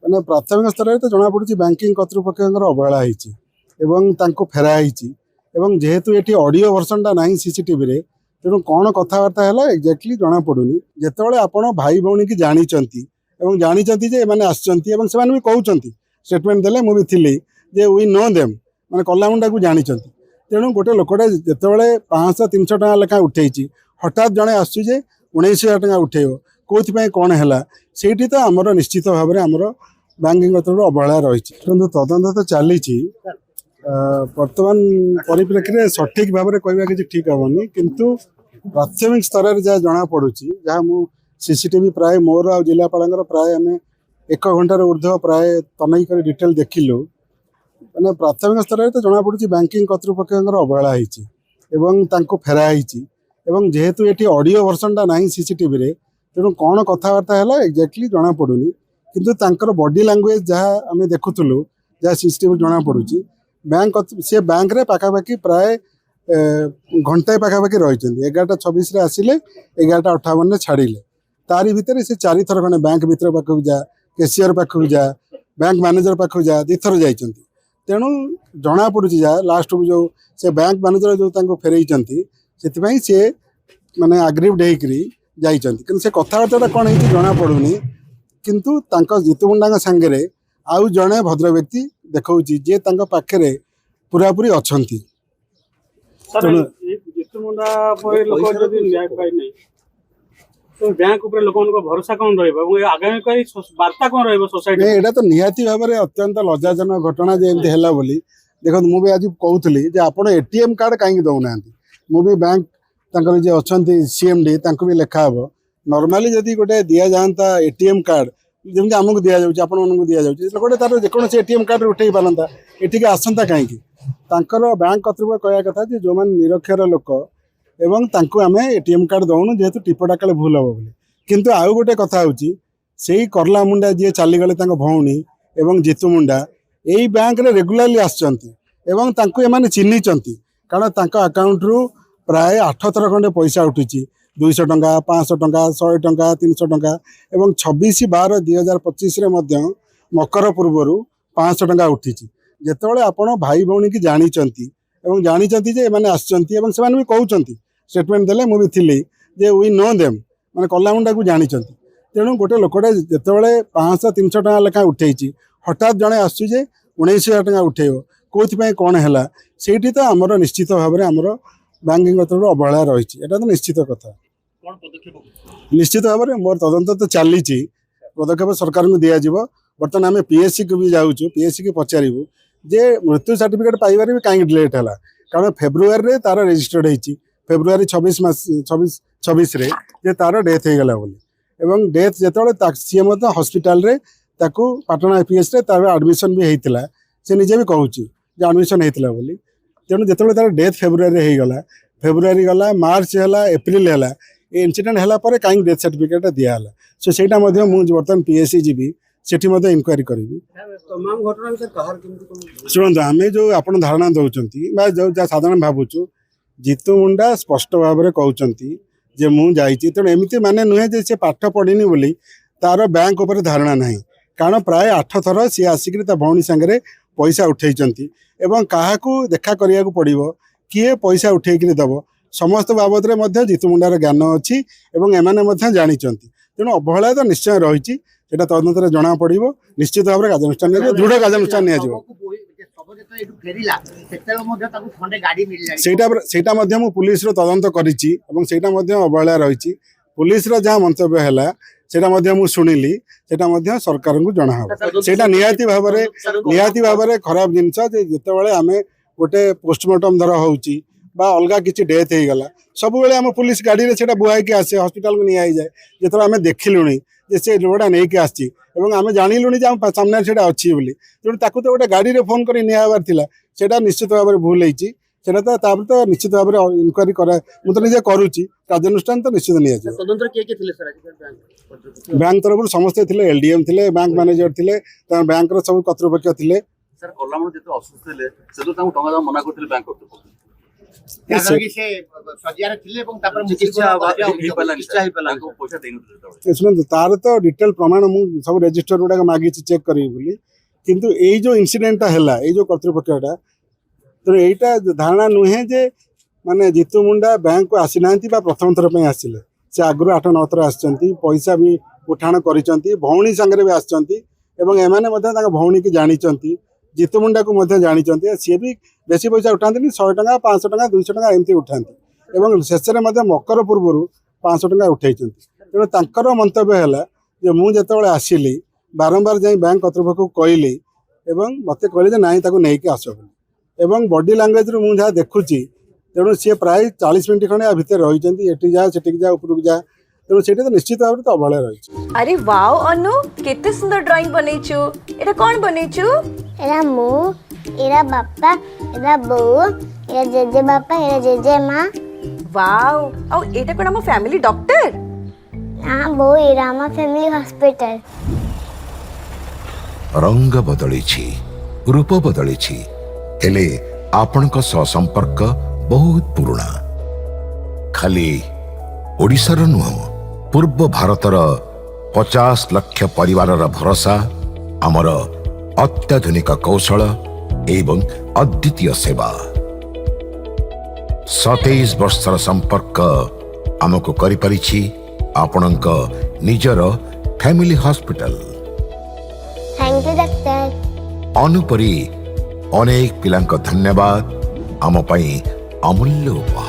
मैंने प्राथमिक स्तर में तो जना पड़ी बैंकिंग कर्तृपक्ष अवहेला होती फेराई जेहेतु ये ऑडियो वर्सन ना सीसीटीवी तेणु कौन कथबार्ता है एक्जाक्टली जना पड़ूनी जिते आप भाई भौणी की जानते मैंने आसमें भी कहते स्टेटमेंट देले मुझे थी जे वी नो देम मैंने कलामुंडा को जानते तेणु गोटे लोकटे जिते 500-300 टका लेखा उठे हठात जड़े आसुचे 19,000 टका उठेब कौन कौन है से तो आमर निश्चित भाव में आमर बैंकिंग तरफ अवहेला रही तदंत तो चली बर्तमान परिप्रेक्षी में सठिक भाव में कहवा कि ठीक हेनी किंतु प्राथमिक स्तर में जहाँ जना पड़ुची जहाँ मु सीसीटीवी प्राय मोर आ जिलापाल प्राय आम 1 घंटार ऊर्ध्व प्राय तनई कर डिटेल देखिलु मैंने प्राथमिक स्तर में तो जना पड़ी बैंकिंग कर्तृपक्ष अवहेला होती फेराई जेहेतु ये ऑडियो वर्सन ना सीसीटीवी तेणु कौन कथबार्ता है एक्जाक्टली जना पड़ूनी किंतु बॉडी लैंग्वेज जहाँ आम देखुलु जहाँ सीसीटीवी जना पड़ी बैंक सी बैंक रे पाखापाखि प्राय घंटाए पाखापाखि रही 11:26 आसिले 11:58 छाड़िले तारी भितर से 4 थर खंडे बैंक भीतर पाखक जा कैशियर पाखक जा बैंक मैनेजर पाखक जा 2 थर जाइछन्ति तेणु जना पड़ुची जा लास्ट को जो से बैंक मैनेजर जो फेरई से सी माने आग्रीव्ड होकरी जाइछन्ति किंतु से कथबार्ता कौन है जना पड़ूनी किंतु जीतु मुंडा सांगे आउ जड़े भद्र व्यक्ति देखा जे पाखे पूरापूरी अच्छा भरोसा कौन आगामी वार्ता कौन रहा तो निहाती भाव में अत्यंत लज्जाजनक घटना जमी है बोली देखो मुझे आज कहूली आप एटीएम कार्ड कहीं दौना मुझे बैंक जी अच्छा सीएमडी भी लिखा हे नॉर्मली जदि गोटे दि जाता एटीएम कार्ड जमी आमको दि जाऊँगी आपको दि जाऊँगी गोटे तार जेकोसी एटीएम कार्ड उठे पारता ये आसंता कहीं बैंक कर्तृपक्ष कहया कथा जो मैंने निरक्षर लोक एवं आम एटीएम कार्ड दौनु जेहेतु टिपटा काले भूल हम बोली किंतु आउ गोटे कथा होची से करला मुंडा जी चलीगले भौणी एवं जीतू मुंडा यही बैंक रे रेगुलारली आसने चिन्ह कारण अकाउंट रु प्राय 8 थर खंडे पैसा उठी 200 टंका 500 टंका 100 टंका 300 टंका एवं 26/12/2025 मकर पूर्वर 500 टंका उठी जिते आप भाई भौणी की जानते मैंने आसमें भी कहते स्टेटमेंट देले मुझे थी जे वी नो देम मैंने कलामुंडा को जानते तेणु गोटे लोकटे जिते 500-300 टका लेखा उठे हठात जड़े आसुचे 19,000 टका उठेब कौन है से तो आमर निश्चित भाव में आमर बैंकिंग तरफ अवहेला रही तो निश्चित कथा निश्चित भाव में मोर तदंत तो चली पदक्षेप सरकार को दिज्व बर्तमान आम पीएससी को भी जाऊँ पीएससी की पचारू जे मृत्यु सर्टिफिकेट पाइबार भी कहीं लेट है कारण फेब्रुआरी तार रेजिस्टर्ड होती फेब्रुआरी 26 रे तार डेथ हो गला बोली डेथ जो सी हस्पिटाल पाटना एपीएस आडमिशन भी होता से निजे भी कहूँ आडमिशन होता बोली तेणु जो तार डेथ फेब्रुआरी होगला फेब्रुआरी गला मार्च है एप्रिल है ये इनसीडेंट है कहीं डेथ सर्टिफिकेट दिहला सो से बर्तमान पीएससी जीवी सेठी इनक्वारी करी शुणु आम जो आप धारणा दौरान जो साधारण भावुँ जीतू मुंडा स्पष्ट भाव में कहते जे मुझे तेणु एमती माने नुहे से पाठ पढ़नी बोली तार बैंक उपर धारणा ना कारण प्राय 8 थर सी आसिक भौणी सांगे पैसा उठे क्या देखा करने को पड़ो किए पैसा उठेक दब समस्त बाबद में जीतू मुंडार ज्ञान अच्छी एमाने जानते तेणु अवहेला तो निश्चय रही तदंत जना पड़ो निश्चित भाव में कार्यानुष्ठान दृढ़ कार्यानुष्ठान पुलिस तदंत कर अवहेला रही पुलिस जहाँ मंतव्य है से शुणिली से सरकार को जना से निहाती भाव में खराब जिनस जिते आम गोटे पोस्टमार्टम धर होची अलग किसी डेथ हो गला सब आम पुलिस गाड़ी से बुआई आसे हॉस्पिटल को नहीं जाए जो आम देखिलुणी से लोड़ा नहीं आसी आम जानलुणी सामने से अच्छी बोली तेणु ताकू तो गोटे गाड़ी में फोन कर निहार था निश्चित भाव में भूल होती तो निश्चित भाव में इनक्वारी मुझे निजे करुच्ची कार्यानुष्ठान तो निश्चित नहीं बैंक तरफ समस्ते थे एलडीएम थे बैंक मैनेजर थे बैंक सब कर्तृपक्ष थे ଯାହାକି ସେ ଶଯ୍ୟାରେ ଥିଲେ ଏବଂ ତାପରେ ଶୁଣନ୍ତୁ ତାର ତ ଡିଟେଲ ପ୍ରମାଣ ମୁଁ ସବୁ ରେଜିଷ୍ଟର ଗୁଡାକ ମାଗିଛି ଚେକ୍ କରିବି ବୋଲି, କିନ୍ତୁ ଏଇ ଯୋଉ ଇନସିଡେଣ୍ଟଟା ହେଲା ଏଇ ଯୋଉ କର୍ତ୍ତୃପକ୍ଷଟା, ତେଣୁ ଏଇଟା ଧାରଣା ନୁହେଁ ଯେ ମାନେ ଜିତୁ ମୁଣ୍ଡା ବ୍ୟାଙ୍କକୁ ଆସିନାହାନ୍ତି ବା ପ୍ରଥମ ଥର ପାଇଁ ଆସିଲେ। ସେ ଆଗରୁ 8-9 ଥର ଆସିଛନ୍ତି, ପଇସା ବି ଉଠାଣ କରିଛନ୍ତି, ଭଉଣୀ ସାଙ୍ଗରେ ବି ଆସିଛନ୍ତି ଏବଂ ଏମାନେ ମଧ୍ୟ ତାଙ୍କ ଭଉଣୀକି ଜାଣିଛନ୍ତି, ଜିତୁ ମୁଣ୍ଡାକୁ ମଧ୍ୟ ଜାଣିଛନ୍ତି। ସିଏ ବି ବେଶୀ ପଇସା ଉଠାନ୍ତିନି, 100 ଟଙ୍କା 500 ଟଙ୍କା 200 ଟଙ୍କା ଏମିତି ଉଠାନ୍ତି ଏବଂ ଶେଷରେ ମଧ୍ୟ ମକର ପୂର୍ବରୁ 500 ଟଙ୍କା ଉଠାଇଛନ୍ତି। ତେଣୁ ତାଙ୍କର ମନ୍ତବ୍ୟ ହେଲା ଯେ ମୁଁ ଯେତେବେଳେ ଆସିଲି ବାରମ୍ବାର ଯାଇ ବ୍ୟାଙ୍କ କର୍ତ୍ତୃପକ୍ଷକୁ କହିଲି ଏବଂ ମୋତେ କହିଲେ ଯେ ନାଇଁ ତାକୁ ନେଇକି ଆସ ବୋଲି, ଏବଂ ବଡି ଲାଙ୍ଗୁଏଜରୁ ମୁଁ ଯାହା ଦେଖୁଛି ତେଣୁ ସିଏ ପ୍ରାୟ 40 ମିନିଟ୍ ଖଣ୍ଡେ ଆ ଭିତରେ ରହିଛନ୍ତି, ଏଠି ଯା ସେଠିକି ଯା ଉପରକୁ ଯା, ତେଣୁ ସେଇଟା ତ ନିଶ୍ଚିତ ଭାବରେ ତ ଅବହେଳା ରହିଛି। अरे वाओ अनु केते सुंदर ड्राइंग बनेछु। एटा कोन बनेछु? एरा मु, एरा बापा, एरा बो, एरा जेजे बापा, एरा जेजे माँ। वाओ औ एटा कोन हम फैमिली डॉक्टर? हाँ बो एरा हम फैमिली हॉस्पिटल। रंग बदलिछि, रूप बदलिछि, हेले आपणक सह संपर्क बहुत पुराना। खाली ओडिशार नुह, पूर्व भारतर 50 लाख परिवार भरोसा आमर अत्याधुनिक कौशल एवं अद्वितीय सेवा। 27 वर्षर संपर्क आमको करिपारिछि आपणक निजर family hospital. Thank you doctor. अनुपरी अनेक पिलांक धन्यवाद आम पई अमूल्य उपहार।